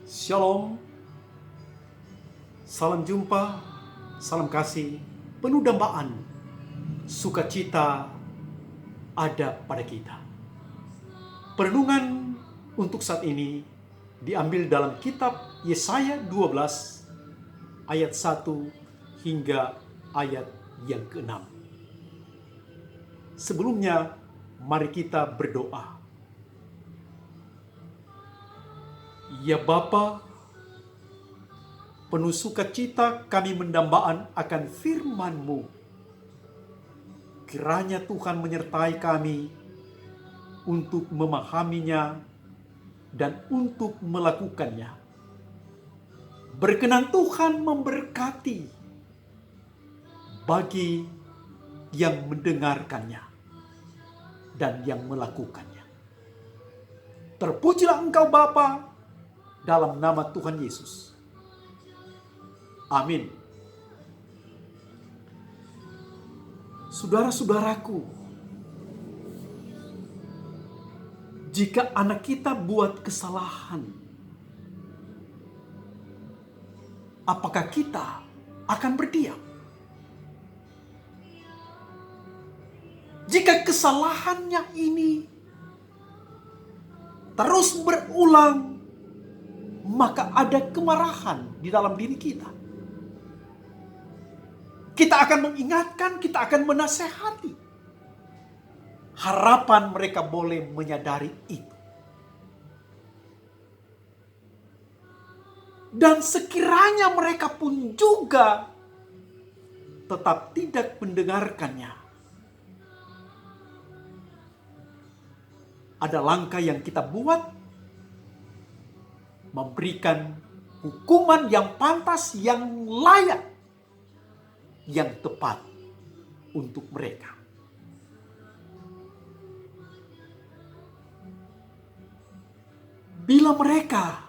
Shalom, salam jumpa, salam kasih, penuh dambaan, sukacita ada pada kita. Perenungan untuk saat ini diambil dalam kitab Yesaya 12 ayat 1 hingga ayat yang ke-6. Sebelumnya, mari kita berdoa. Ya Bapa, penuh sukacita kami mendambaan akan firman-Mu. Kiranya Tuhan menyertai kami untuk memahaminya dan untuk melakukannya. Berkenan Tuhan memberkati bagi yang mendengarkannya dan yang melakukannya. Terpujilah Engkau Bapa, dalam nama Tuhan Yesus. Amin. Saudara-saudaraku, jika anak kita buat kesalahan, apakah kita akan berdiam? Jika kesalahannya ini terus berulang, maka ada kemarahan di dalam diri kita. Kita akan mengingatkan, kita akan menasehati. Harapan mereka boleh menyadari itu. Dan sekiranya mereka pun juga tetap tidak mendengarkannya, ada langkah yang kita buat, memberikan hukuman yang pantas, yang layak, yang tepat untuk mereka. Bila mereka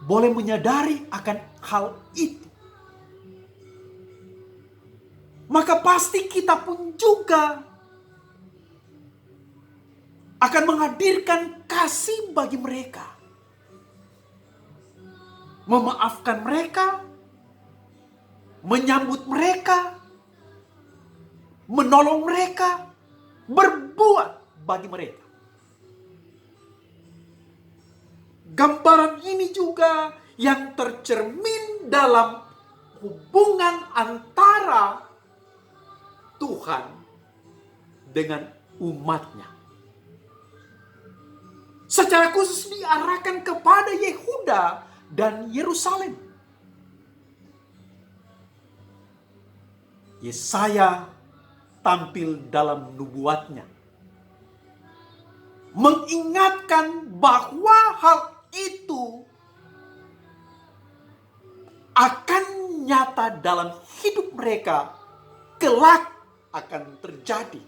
boleh menyadari akan hal itu, maka pasti kita pun juga akan menghadirkan kasih bagi mereka. Memaafkan mereka, menyambut mereka, menolong mereka, berbuat bagi mereka. Gambaran ini juga yang tercermin dalam hubungan antara Tuhan dengan umatnya. Secara khusus diarahkan kepada Yehuda dan Yerusalem. Yesaya tampil dalam nubuatnya, mengingatkan bahwa hal itu akan nyata dalam hidup mereka, kelak akan terjadi.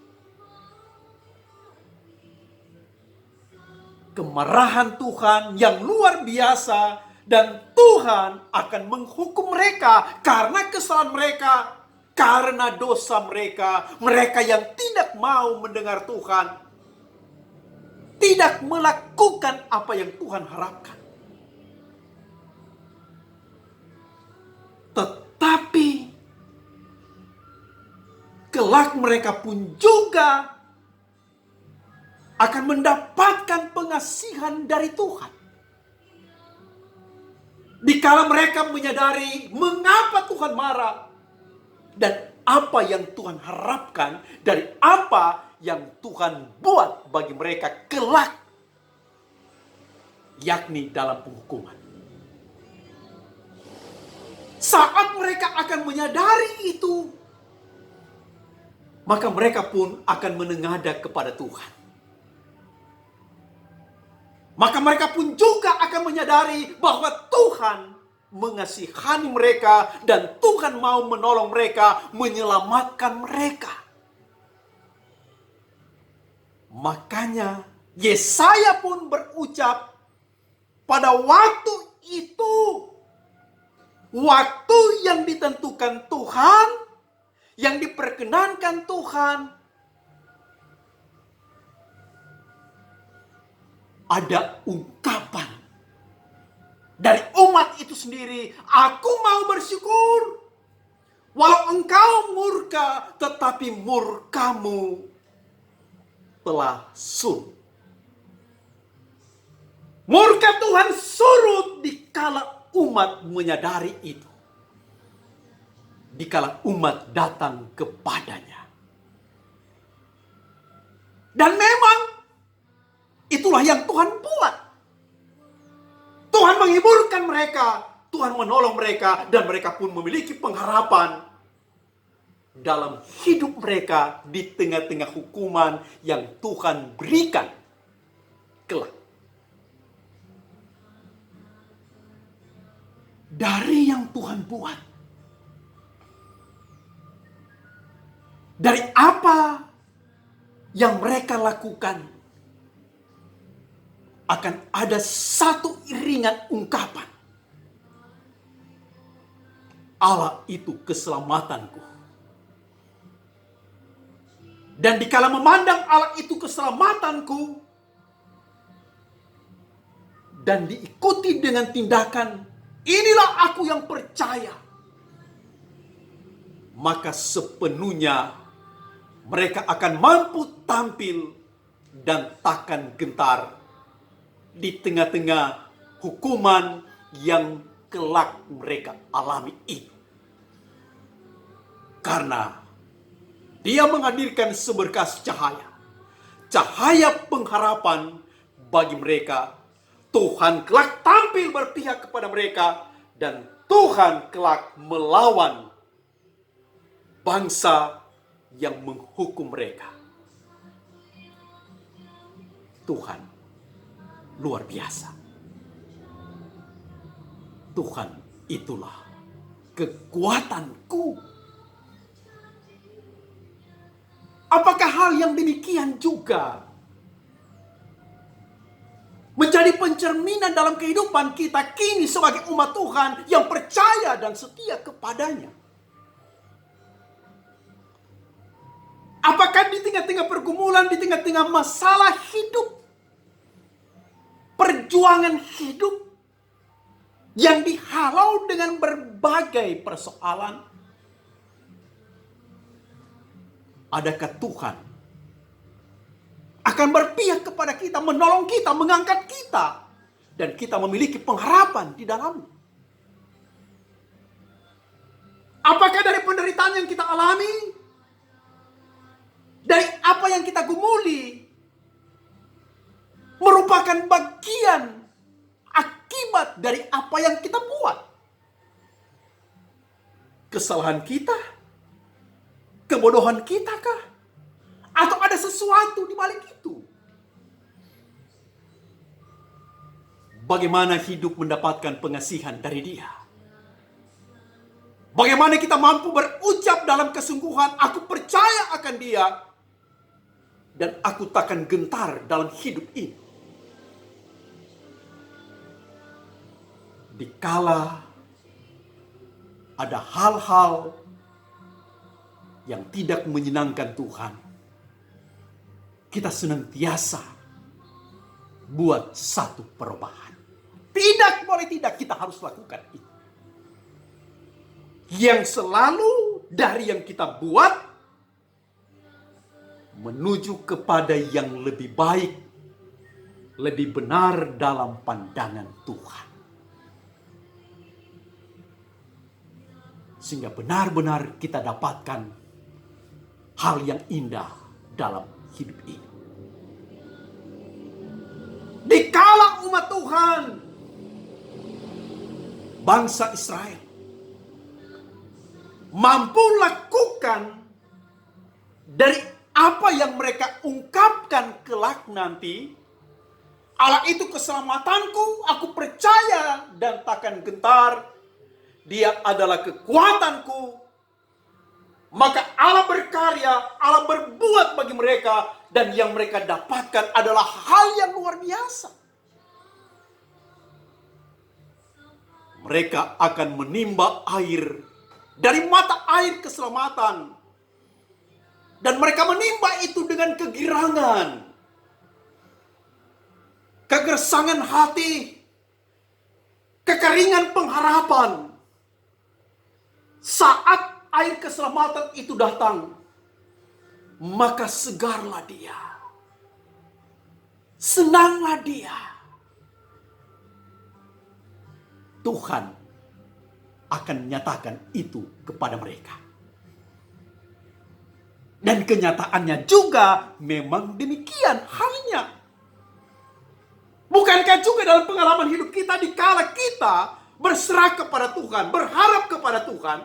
Kemarahan Tuhan yang luar biasa, dan Tuhan akan menghukum mereka karena kesalahan mereka, karena dosa mereka. Mereka yang tidak mau mendengar Tuhan, tidak melakukan apa yang Tuhan harapkan. Tetapi kelak mereka pun juga akan mendapatkan pengasihan dari Tuhan. Dikala mereka menyadari mengapa Tuhan marah dan apa yang Tuhan harapkan dari apa yang Tuhan buat bagi mereka kelak, yakni dalam penghukuman. Saat mereka akan menyadari itu, maka mereka pun akan menengadah kepada Tuhan. Maka mereka pun juga akan menyadari bahwa Tuhan mengasihani mereka dan Tuhan mau menolong mereka, menyelamatkan mereka. Makanya Yesaya pun berucap, pada waktu itu, waktu yang ditentukan Tuhan, yang diperkenankan Tuhan, ada ungkapan dari umat itu sendiri. Aku mau bersyukur. Walau engkau murka, tetapi murkamu telah surut. Murka Tuhan surut dikala umat menyadari itu. Dikala umat datang kepadanya. Dan memang itulah yang Tuhan buat. Tuhan menghiburkan mereka, Tuhan menolong mereka, dan mereka pun memiliki pengharapan dalam hidup mereka di tengah-tengah hukuman yang Tuhan berikan kelak. Dari yang Tuhan buat, dari apa yang mereka lakukan, akan ada satu iringan ungkapan. Allah itu keselamatanku. Dan dikala memandang Allah itu keselamatanku, dan diikuti dengan tindakan, inilah aku yang percaya, maka sepenuhnya mereka akan mampu tampil dan takkan gentar di tengah-tengah hukuman yang kelak mereka alami itu. Karena Dia menghadirkan seberkas cahaya. Cahaya pengharapan bagi mereka. Tuhan kelak tampil berpihak kepada mereka. Dan Tuhan kelak melawan bangsa yang menghukum mereka. Tuhan luar biasa. Tuhan itulah kekuatanku. Apakah hal yang demikian juga menjadi pencerminan dalam kehidupan kita kini sebagai umat Tuhan yang percaya dan setia kepadanya? Apakah di tengah-tengah pergumulan, di tengah-tengah masalah hidup, perjuangan hidup yang dihalau dengan berbagai persoalan, adakah Tuhan akan berpihak kepada kita, menolong kita, mengangkat kita, dan kita memiliki pengharapan di dalamnya? Apakah dari penderitaan yang kita alami, dari apa yang kita gumuli, merupakan bagian akibat dari apa yang kita buat? Kesalahan kita? Kebodohan kita kah? Atau ada sesuatu di balik itu? Bagaimana hidup mendapatkan pengasihan dari Dia? Bagaimana kita mampu berucap dalam kesungguhan, aku percaya akan Dia, dan aku takkan gentar dalam hidup ini. Dikala ada hal-hal yang tidak menyenangkan Tuhan, kita senantiasa buat satu perubahan. Tidak boleh tidak, kita harus lakukan itu. Yang selalu dari yang kita buat menuju kepada yang lebih baik, lebih benar dalam pandangan Tuhan. Sehingga benar-benar kita dapatkan hal yang indah dalam hidup ini. Dikala umat Tuhan, bangsa Israel, mampu lakukan dari apa yang mereka ungkapkan kelak nanti, Allah itu keselamatanku, aku percaya dan takkan gentar, Dia adalah kekuatanku. Maka Allah berkarya, Allah berbuat bagi mereka, dan yang mereka dapatkan adalah hal yang luar biasa. Mereka akan menimba air dari mata air keselamatan. Dan mereka menimba itu dengan kegirangan. kegersangan hati, kekeringan pengharapan. Saat air keselamatan itu datang, maka segarlah dia. Senanglah dia. Tuhan akan menyatakan itu kepada mereka. Dan kenyataannya juga memang demikian halnya. Bukankah juga dalam pengalaman hidup kita, dikala kita berserah kepada Tuhan, berharap kepada Tuhan,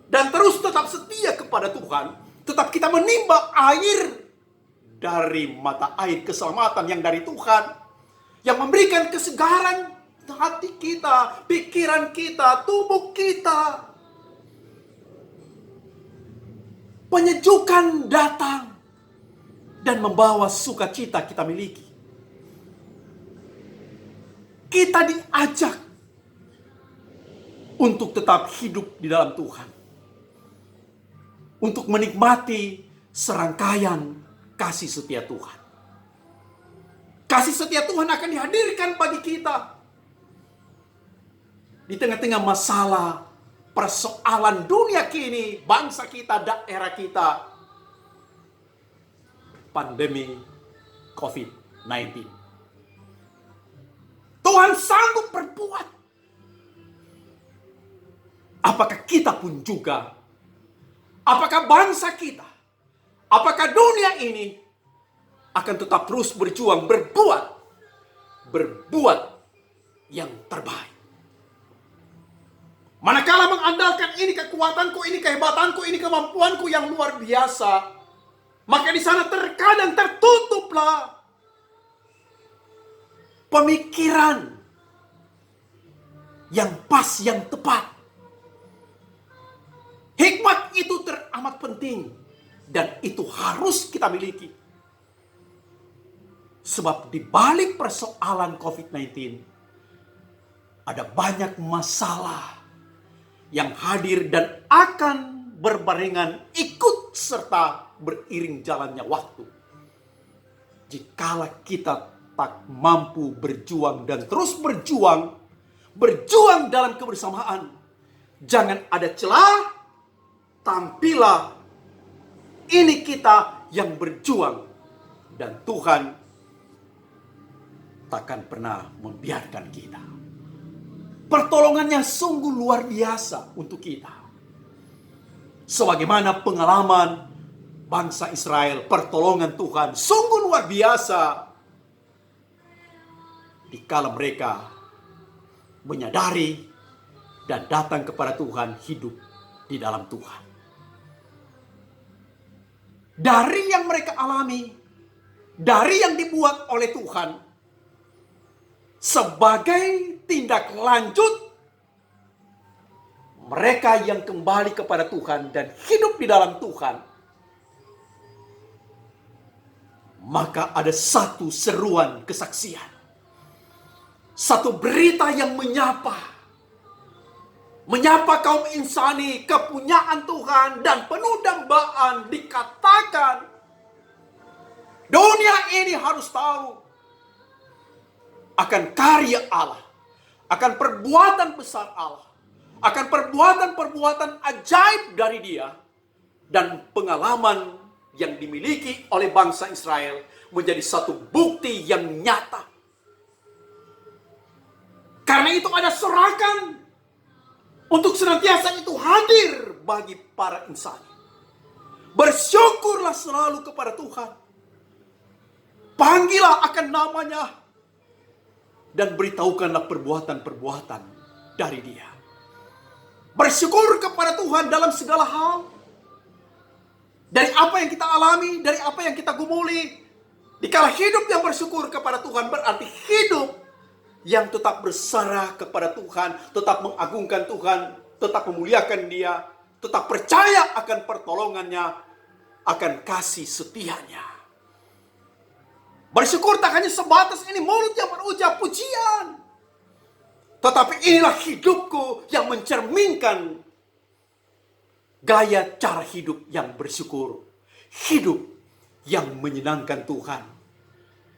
dan terus tetap setia kepada Tuhan, tetap kita menimba air dari mata air keselamatan yang dari Tuhan, yang memberikan kesegaran hati kita, pikiran kita, tubuh kita. Penyejukan datang dan membawa sukacita kita miliki. Kita diajak untuk tetap hidup di dalam Tuhan, untuk menikmati serangkaian kasih setia Tuhan. Kasih setia Tuhan akan dihadirkan bagi kita di tengah-tengah masalah, persoalan dunia kini, bangsa kita, daerah kita, pandemi COVID-19. Tuhan sanggup berbuat. Apakah kita pun juga, apakah bangsa kita, apakah dunia ini akan tetap terus berjuang, berbuat yang terbaik. Manakala mengandalkan ini kekuatanku, ini kehebatanku, ini kemampuanku yang luar biasa, maka di sana terkadang tertutuplah pemikiran yang pas, yang tepat. Hikmat itu teramat penting dan itu harus kita miliki. Sebab di balik persoalan COVID-19 ada banyak masalah yang hadir dan akan berbarengan ikut serta beriring jalannya waktu. Jikala kita tak mampu berjuang dan terus berjuang dalam kebersamaan, jangan ada celah, tampillah ini kita yang berjuang dan Tuhan takkan pernah membiarkan kita. Pertolongannya sungguh luar biasa untuk kita. Sebagaimana pengalaman bangsa Israel, pertolongan Tuhan sungguh luar biasa. Dikala mereka menyadari dan datang kepada Tuhan, hidup di dalam Tuhan. Dari yang mereka alami, dari yang dibuat oleh Tuhan, sebagai tindak lanjut mereka yang kembali kepada Tuhan dan hidup di dalam Tuhan, maka ada satu seruan kesaksian, satu berita yang menyapa kaum insani, kepunyaan Tuhan dan penuh dambaan. Dikatakan dunia ini harus tahu akan karya Allah, akan perbuatan besar Allah, akan perbuatan-perbuatan ajaib dari Dia, dan pengalaman yang dimiliki oleh bangsa Israel menjadi satu bukti yang nyata. Karena itu ada sorakan untuk senantiasa itu hadir bagi para insan. Bersyukurlah selalu kepada Tuhan. Panggillah akan namanya dan beritahukanlah perbuatan-perbuatan dari Dia. Bersyukur kepada Tuhan dalam segala hal. Dari apa yang kita alami, dari apa yang kita gumuli. Dikala hidup yang bersyukur kepada Tuhan berarti hidup yang tetap berserah kepada Tuhan, tetap mengagungkan Tuhan, tetap memuliakan Dia, tetap percaya akan pertolongannya, akan kasih setianya. Bersyukur tak hanya sebatas ini mulut yang berucap pujian, tetapi inilah hidupku yang mencerminkan gaya cara hidup yang bersyukur. Hidup yang menyenangkan Tuhan,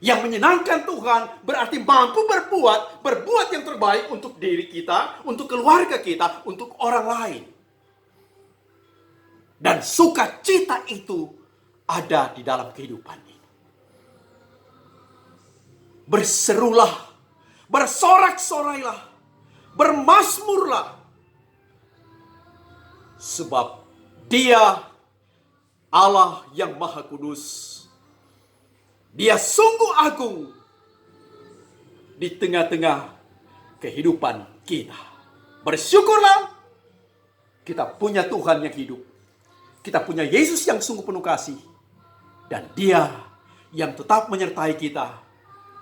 Yang menyenangkan Tuhan berarti mampu berbuat yang terbaik untuk diri kita, untuk keluarga kita, untuk orang lain. Dan sukacita itu ada di dalam kehidupan ini. Berserulah, bersorak-sorailah, bermasmurlah. Sebab Dia Allah yang Maha Kudus. Dia sungguh agung di tengah-tengah kehidupan kita. Bersyukurlah kita punya Tuhan yang hidup. Kita punya Yesus yang sungguh penuh kasih. Dan Dia yang tetap menyertai kita.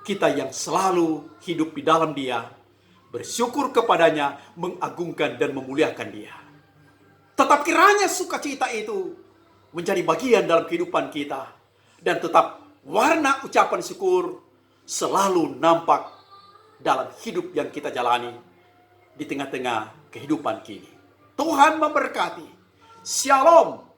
Kita yang selalu hidup di dalam Dia. Bersyukur kepadanya, mengagungkan dan memuliakan Dia. Tetap kiranya sukacita itu menjadi bagian dalam kehidupan kita. Dan tetap warna ucapan syukur selalu nampak dalam hidup yang kita jalani di tengah-tengah kehidupan kini. Tuhan memberkati. Shalom.